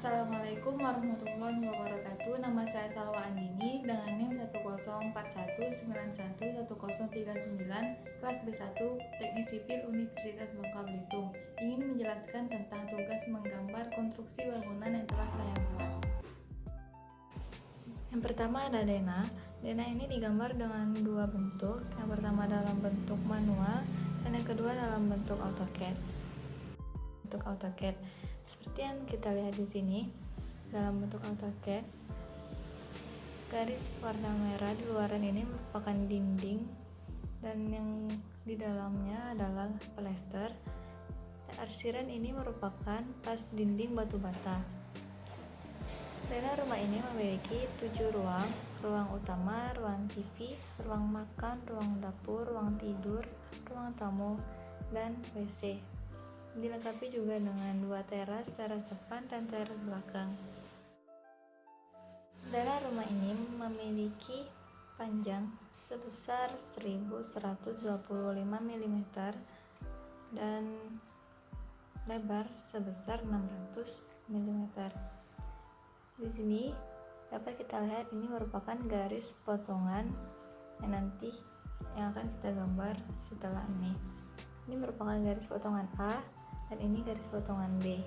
Assalamualaikum warahmatullahi wabarakatuh. Nama saya Salwa Andini dengan NIM 10419110139 kelas B1 Teknik Sipil Universitas Bangka Belitung. Ingin menjelaskan tentang tugas menggambar konstruksi bangunan yang telah saya buat. Yang pertama ada denah. Denah ini digambar dengan dua bentuk. Yang pertama dalam bentuk manual dan yang kedua dalam bentuk AutoCAD. Seperti yang kita lihat di sini, dalam bentuk AutoCAD, garis warna merah di luaran ini merupakan dinding dan yang di dalamnya adalah plester. Dan arsiran ini merupakan tas dinding batu bata. Denah rumah ini memiliki 7 ruang: ruang utama, ruang TV, ruang makan, ruang dapur, ruang tidur, ruang tamu, dan WC. Dilengkapi juga dengan 2 teras depan dan teras belakang. Denah rumah ini memiliki panjang sebesar 1125 mm dan lebar sebesar 600 mm. Di sini dapat kita lihat ini merupakan garis potongan yang nanti yang akan kita gambar setelah ini. Ini merupakan garis potongan A dan ini garis potongan B.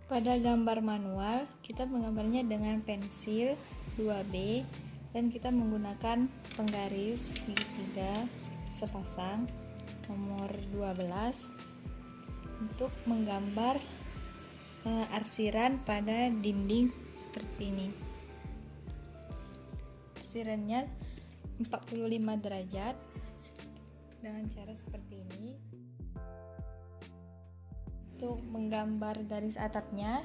Pada gambar manual, kita menggambarnya dengan pensil 2B dan kita menggunakan penggaris segitiga sepasang nomor 12 untuk menggambar arsiran pada dinding seperti ini. Arsirannya 45 derajat dengan cara seperti ini. Untuk menggambar garis atapnya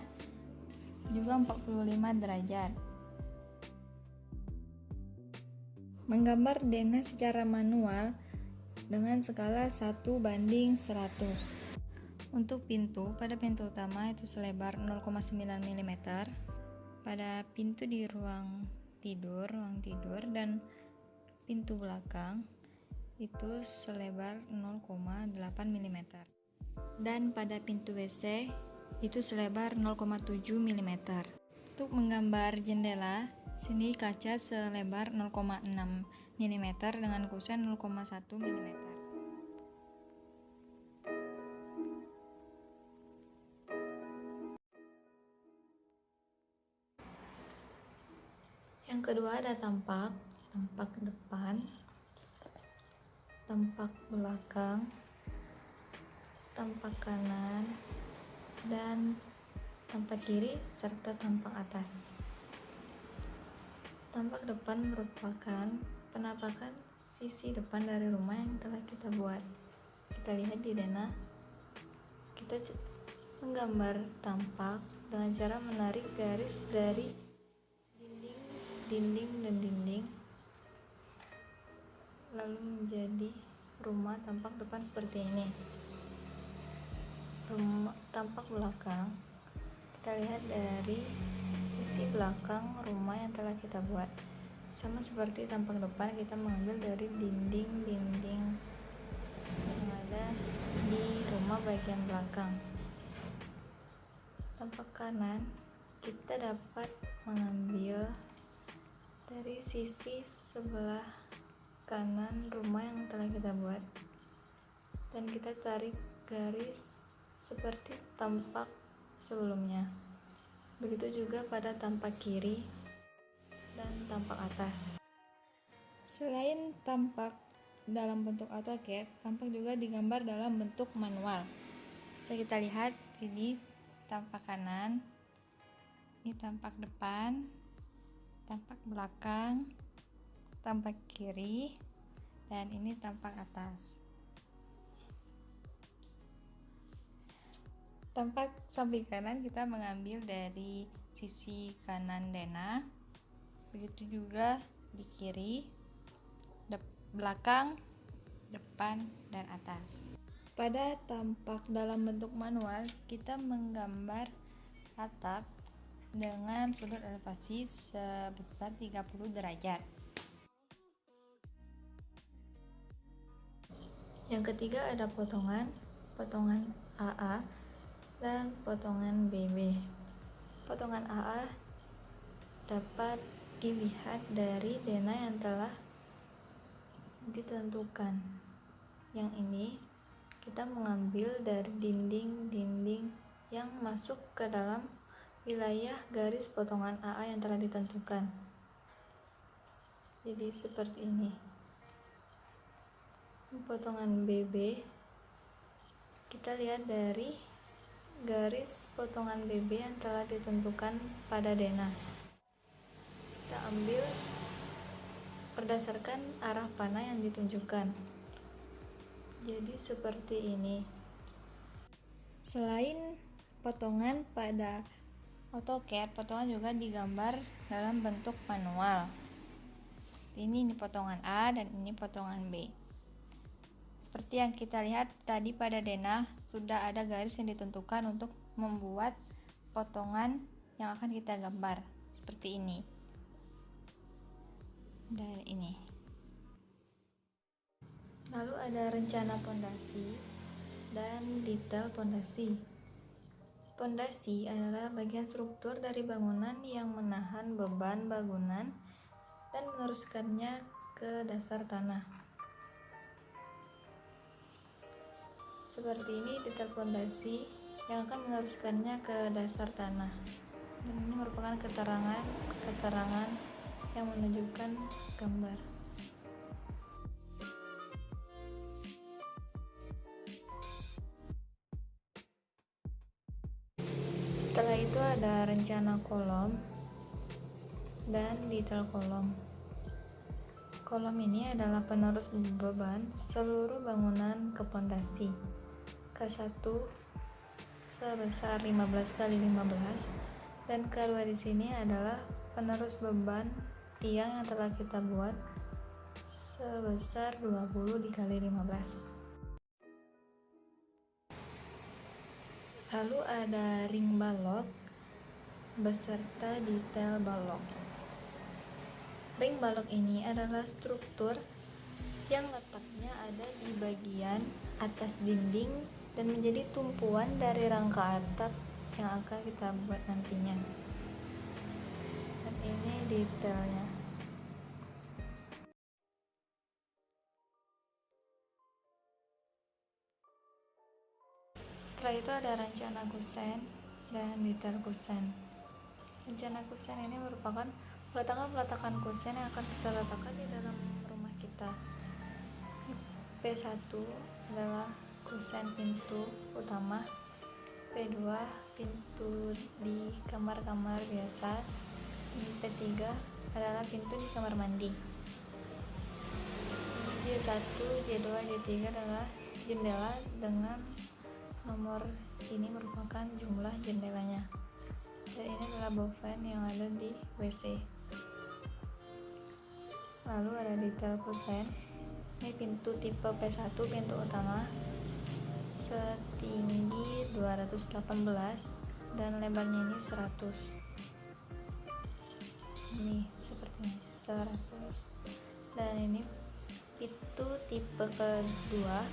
juga 45 derajat. Menggambar denah secara manual dengan skala 1:100. Untuk pintu, pada pintu utama itu selebar 0,9 mm. Pada pintu di ruang tidur dan pintu belakang itu selebar 0,8 mm. Dan pada pintu WC itu selebar 0,7 mm. Untuk menggambar jendela, sini kaca selebar 0,6 mm dengan kusen 0,1 mm. Yang kedua ada tampak depan, tampak belakang, tampak kanan, dan tampak kiri serta tampak atas. Tampak depan merupakan penampakan sisi depan dari rumah yang telah kita buat. Kita lihat di denah, kita menggambar tampak dengan cara menarik garis dari dinding lalu menjadi rumah tampak depan seperti ini. Rumah tampak belakang, kita lihat dari sisi belakang rumah yang telah kita buat. Sama seperti tampak depan, kita mengambil dari dinding yang ada di rumah bagian belakang. Tampak kanan, kita dapat mengambil dari sisi sebelah kanan rumah yang telah kita buat dan kita tarik garis seperti tampak sebelumnya. Begitu juga pada tampak kiri dan tampak atas. Selain tampak dalam bentuk AutoCAD, tampak juga digambar dalam bentuk manual. Bisa kita lihat sini tampak kanan, ini tampak depan, tampak belakang, tampak kiri, dan ini tampak atas. Tampak samping kanan kita mengambil dari sisi kanan denah, begitu juga di kiri, belakang, depan, dan atas. Pada tampak dalam bentuk manual, kita menggambar atap dengan sudut elevasi sebesar 30 derajat. Yang ketiga ada potongan AA dan potongan BB. Potongan AA dapat dilihat dari denah yang telah ditentukan. Yang ini kita mengambil dari dinding-dinding yang masuk ke dalam wilayah garis potongan AA yang telah ditentukan. Jadi seperti ini. Potongan BB kita lihat dari garis potongan BB yang telah ditentukan pada denah. Kita ambil berdasarkan arah panah yang ditunjukkan. Jadi seperti ini. Selain potongan pada AutoCAD, potongan juga digambar dalam bentuk manual. Ini potongan A dan ini potongan B. Seperti yang kita lihat tadi pada denah, sudah ada garis yang ditentukan untuk membuat potongan yang akan kita gambar. Seperti ini. Dan ini. Lalu ada rencana pondasi dan detail pondasi. Pondasi adalah bagian struktur dari bangunan yang menahan beban bangunan dan meneruskannya ke dasar tanah. Seperti ini detail pondasi yang akan meneruskannya ke dasar tanah. Dan ini merupakan keterangan yang menunjukkan gambar. Setelah itu ada rencana kolom dan detail kolom. Kolom ini adalah penerus beban seluruh bangunan ke pondasi. K1 sebesar 15 kali 15 dan K2 di sini adalah penerus beban tiang yang telah kita buat sebesar 20 dikali 15. Lalu ada ring balok beserta detail balok. Ring balok ini adalah struktur yang letaknya ada di bagian atas dinding dan menjadi tumpuan dari rangka atap yang akan kita buat nantinya. Dan ini detailnya. Setelah itu ada rencana kusen dan detail kusen. Rencana kusen ini merupakan peletakan kusen yang akan kita letakkan di dalam rumah kita. P1 adalah kusen pintu utama, P2 pintu di kamar-kamar biasa, P3 adalah pintu di kamar mandi. J1, J2, J3 adalah jendela dengan nomor ini merupakan jumlah jendelanya. Dan ini adalah boven yang ada di WC. Lalu ada detail kusen. Ini pintu tipe P1, pintu utama, setinggi 218 dan lebarnya ini 100. Ini seperti ini, 100. Dan ini pintu tipe kedua,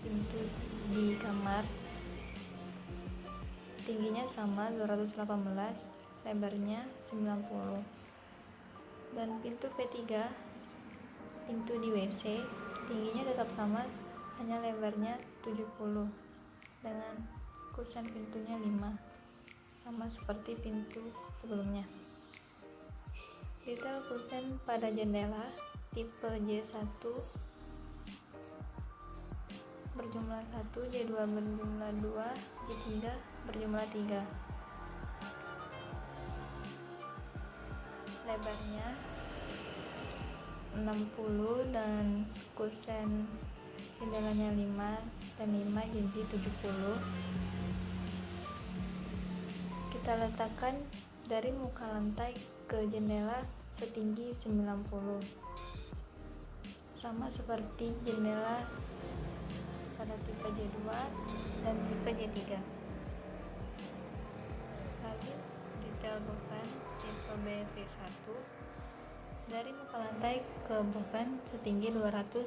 pintu di kamar, tingginya sama 218, lebarnya 90. Dan pintu P3, pintu di WC, tingginya tetap sama, hanya lebarnya 70 dengan kusen pintunya 5, sama seperti pintu sebelumnya. Detail kusen pada jendela tipe J1 berjumlah 1, J2 berjumlah 2, J3 berjumlah 3. Lebarnya 60 dan kusen jendelanya 5 dan 5 jadi 70. Kita letakkan dari muka lantai ke jendela setinggi 90, sama seperti jendela pada tipe J2 dan tipe J3. Lalu detail boven tipe BV1 dari muka lantai ke boven setinggi 210.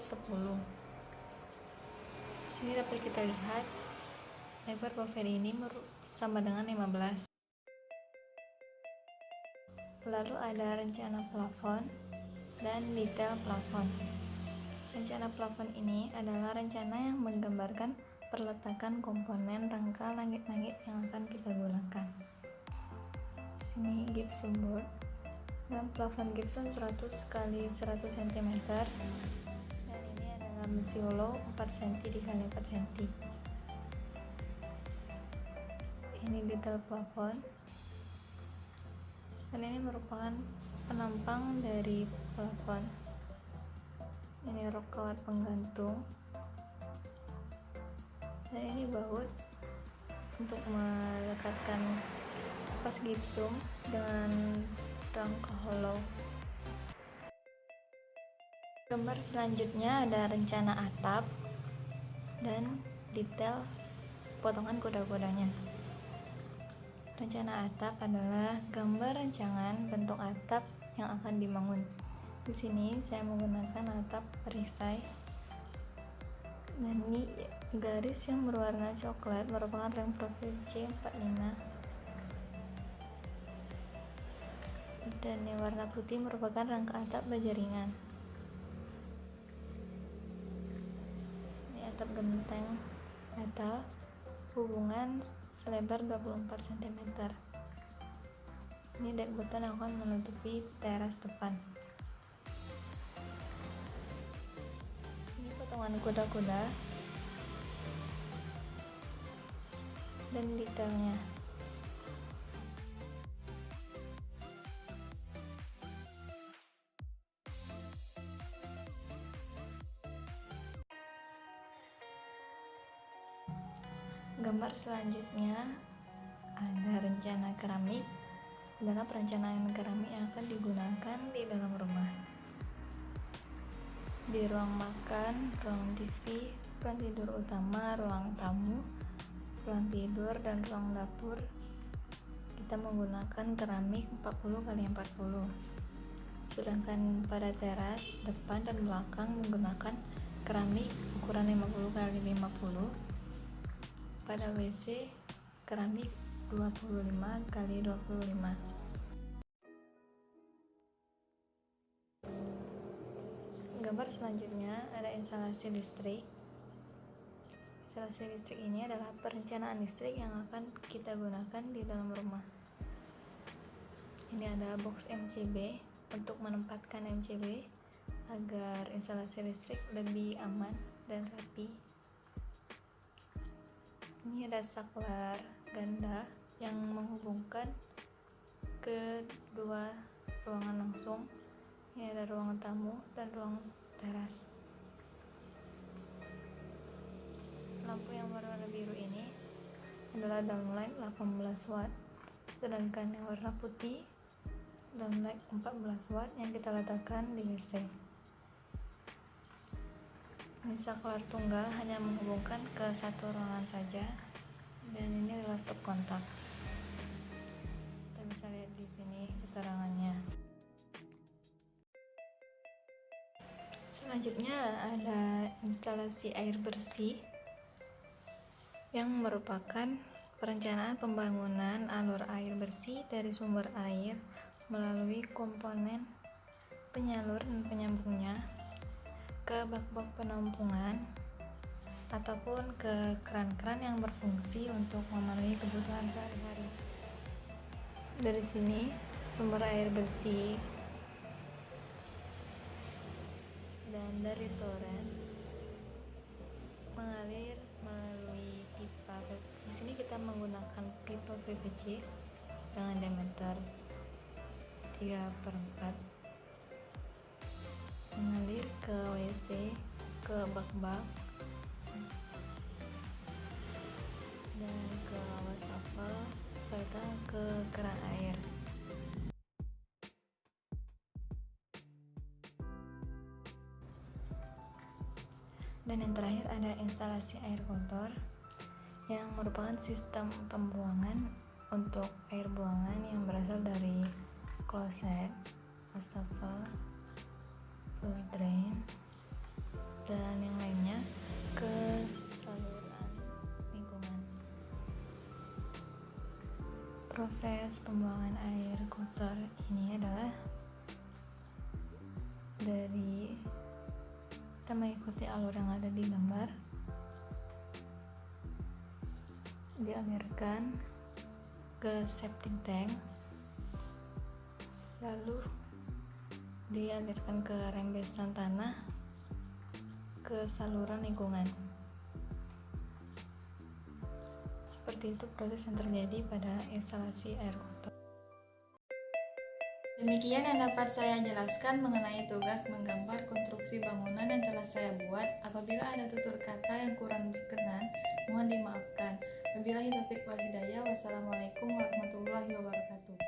Di sini dapat kita lihat Lebar paved ini sama dengan 15. Lalu ada rencana plafon dan detail plafon. Rencana plafon ini adalah rencana yang menggambarkan perletakan komponen rangka langit-langit yang akan kita gunakan. Sini gypsum board dan plafon gypsum 100 x 100 cm, dan ini adalah besi hollow 4 cm x 4 cm. Ini detail plafon, dan ini merupakan penampang dari plafon. Ini rok kawat penggantung, dan ini baut untuk melekatkan pas gipsum dengan rangka hollow. Gambar selanjutnya ada rencana atap dan detail potongan kuda-kudanya. Rencana atap adalah gambar rancangan bentuk atap yang akan dibangun. Di sini saya menggunakan atap perisai, dan ini garis yang berwarna coklat merupakan rem profil C45, dan yang warna putih merupakan rangka atap baja ringan. Ini atap genteng metal hubungan selebar 24 cm. Ini dek beton yang akan menutupi teras depan. Ini potongan kuda-kuda dan detailnya. Gambar selanjutnya ada rencana keramik, adalah perencanaan keramik yang akan digunakan di dalam rumah. Di ruang makan, ruang TV, ruang tidur utama, ruang tamu, ruang tidur, dan ruang dapur kita menggunakan keramik 40 x 40. Sedangkan pada teras, depan, dan belakang menggunakan keramik ukuran 50 x 50. Pada WC, keramik 25 x 25. Gambar selanjutnya ada instalasi listrik. Instalasi listrik ini adalah perencanaan listrik yang akan kita gunakan di dalam rumah. Ini ada box MCB untuk menempatkan MCB agar instalasi listrik lebih aman dan rapi. Ini ada saklar ganda yang menghubungkan kedua ruangan langsung. Ini ada ruang tamu dan ruang teras. Lampu yang berwarna biru ini adalah downlight 18 watt, sedangkan yang warna putih downlight 14 watt yang kita letakkan di WC. Ini saklar tunggal hanya menghubungkan ke satu ruangan saja, dan ini adalah stop kontak. Kita bisa lihat di sini keterangannya. Selanjutnya ada instalasi air bersih, yang merupakan perencanaan pembangunan alur air bersih dari sumber air melalui komponen penyalur dan penyambungnya ke bak-bak penampungan ataupun ke keran-keran yang berfungsi untuk memenuhi kebutuhan sehari-hari. Dari sini sumber air bersih dan dari toren mengalir melalui pipa. Di sini kita menggunakan pipa PVC dengan diameter 3/4, mengalir ke WC, ke bak-bak, dan ke wastafel serta ke keran air. Dan yang terakhir ada instalasi air kotor, yang merupakan sistem pembuangan untuk air buangan yang berasal dari kloset, wastafel, fluid drain, dan yang lainnya ke saluran lingkungan. Proses pembuangan air kotor ini adalah dari kita mengikuti alur yang ada di gambar, dialirkan ke septic tank, lalu dialirkan ke rembesan tanah ke saluran lingkungan. Seperti itu proses yang terjadi pada instalasi air kotor. Demikian yang dapat saya jelaskan mengenai tugas menggambar konstruksi bangunan yang telah saya buat. Apabila ada tutur kata yang kurang berkenan, mohon dimaafkan. Wabillahi taufiq wal hidayah. Wassalamualaikum warahmatullahi wabarakatuh.